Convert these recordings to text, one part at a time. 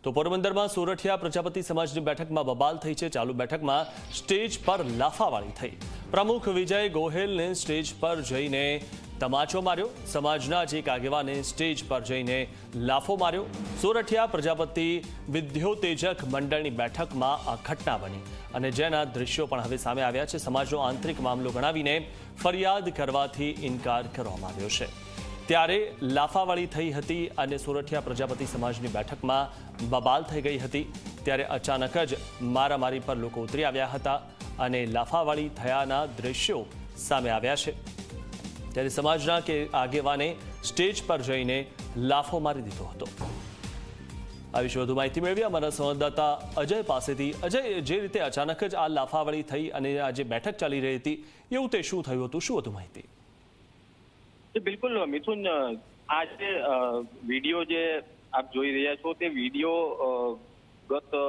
તો પોરબંદરમાં સોરઠિયા પ્રજાપતિ સમાજની બેઠકમાં બબાલ થઈ છે। ચાલુ બેઠકમાં સ્ટેજ પર લાફાવાળી થઈ। પ્રમુખ વિજય ગોહેલને સ્ટેજ પર જઈને તમાચો માર્યો। સમાજના જ એક આગેવાને સ્ટેજ પર જઈને લાફો માર્યો। સોરઠિયા પ્રજાપતિ વિદ્યોતેજક મંડળની બેઠકમાં આ ઘટના બની અને જેના દ્રશ્યો પણ હવે સામે આવ્યા છે। સમાજનો આંતરિક મામલો ગણાવીને ફરિયાદ કરવાથી ઇનકાર કરવામાં આવ્યો છે। ત્યારે લાફાવાળી થઈ હતી અને સોરઠિયા પ્રજાપતિ સમાજની બેઠકમાં બબાલ થઈ ગઈ હતી। ત્યારે અચાનક જ મારામારી પર લોકો ઉતરી આવ્યા હતા અને લાફાવાળી થયાના દ્રશ્યો સામે આવ્યા છે। ત્યારે સમાજના કે આગેવાને સ્ટેજ પર જઈને લાફો મારી દીધો હતો। આ વિશે વધુ માહિતી મેળવી અમારા સંવાદદાતા અજય પાસેથી। અજય, જે રીતે અચાનક જ આ લાફાવાળી થઈ અને આ જે બેઠક ચાલી રહી હતી એવું તે શું થયું હતું, શું વધુ માહિતી? બિલકુલ મિથુન, આ જે વિડીયો જે આપ જોઈ રહ્યા છો તે વિડીયો ગત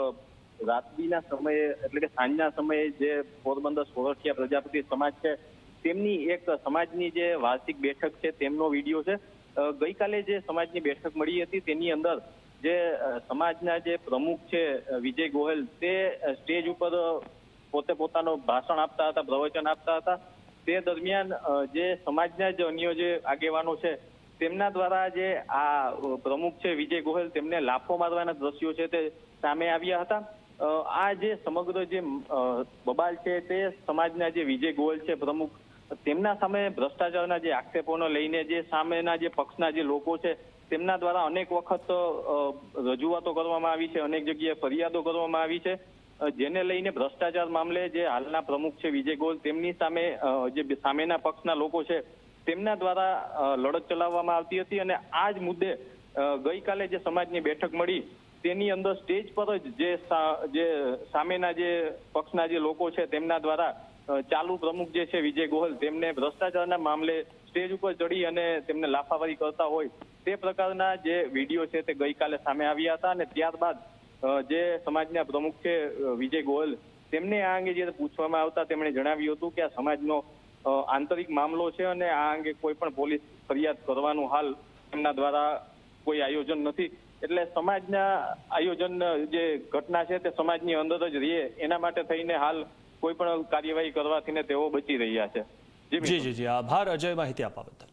રાત્રિના સમયે એટલે કે સાંજના સમયે જે પોરબંદર સોરઠિયા પ્રજાપતિ સમાજ છે તેમની એક સમાજની જે વાર્ષિક બેઠક છે તેમનો વિડીયો છે। ગઈકાલે જે સમાજની બેઠક મળી હતી તેની અંદર જે સમાજના જે પ્રમુખ છે વિજય ગોહેલ તે સ્ટેજ ઉપર પોતે પોતાનો ભાષણ આપતા હતા, પ્રવચન આપતા હતા। તે દરમિયાન જે સમાજના જ અન્ય જે આગેવાનો છે તેમના દ્વારા જે આ પ્રમુખ છે વિજય ગોહેલ તેમને લાફો મારવાના દ્રશ્યો છે તે સામે આવ્યા હતા। આ જે સમગ્ર જે બબાલ છે તે સમાજના જે વિજય ગોહેલ છે પ્રમુખ તેમના સામે ભ્રષ્ટાચારના જે આક્ષેપોને લઈને જે સામેના જે પક્ષના જે લોકો છે તેમના દ્વારા અનેક વખત રજૂઆતો કરવામાં આવી છે, અનેક જગ્યાએ ફરિયાદો કરવામાં આવી છે, જેને લઈને ભ્રષ્ટાચાર મામલે જે હાલના પ્રમુખ છે વિજય ગોહેલ તેમની સામે જે સામેના પક્ષના લોકો છે તેમના દ્વારા લડત ચલાવવામાં આવતી હતી। અને આ જ મુદ્દે ગઈકાલે જે સમાજની બેઠક મળી તેની અંદર સ્ટેજ પર જ જે સામેના જે પક્ષના જે લોકો છે તેમના દ્વારા ચાલુ પ્રમુખ જે છે વિજય ગોહેલ તેમને ભ્રષ્ટાચારના મામલે સ્ટેજ ઉપર ચડી અને તેમને લાફાવારી કરતા હોય તે પ્રકારના જે વિડીયો છે તે ગઈકાલે સામે આવ્યા હતા। અને ત્યારબાદ જે સમાજના પ્રમુખ છે વિજય ગોહેલ તેમને આ અંગે જે પૂછવામાં આવતા તેમણે જણાવ્યું હતું કે આ સમાજનો આંતરિક મામલો છે અને આ અંગે કોઈ પણ પોલીસ ફરિયાદ કરવાનું હાલ તેમના દ્વારા કોઈ આયોજન નથી। એટલે સમાજના આયોજન જે ઘટના છે તે સમાજની અંદર જ રહે એના માટે થઈને હાલ કોઈ પણ કાર્યવાહી કરવાથી તેઓ બચી રહ્યા છે। જી, આભાર અજય માહિતી આપવા બદલ।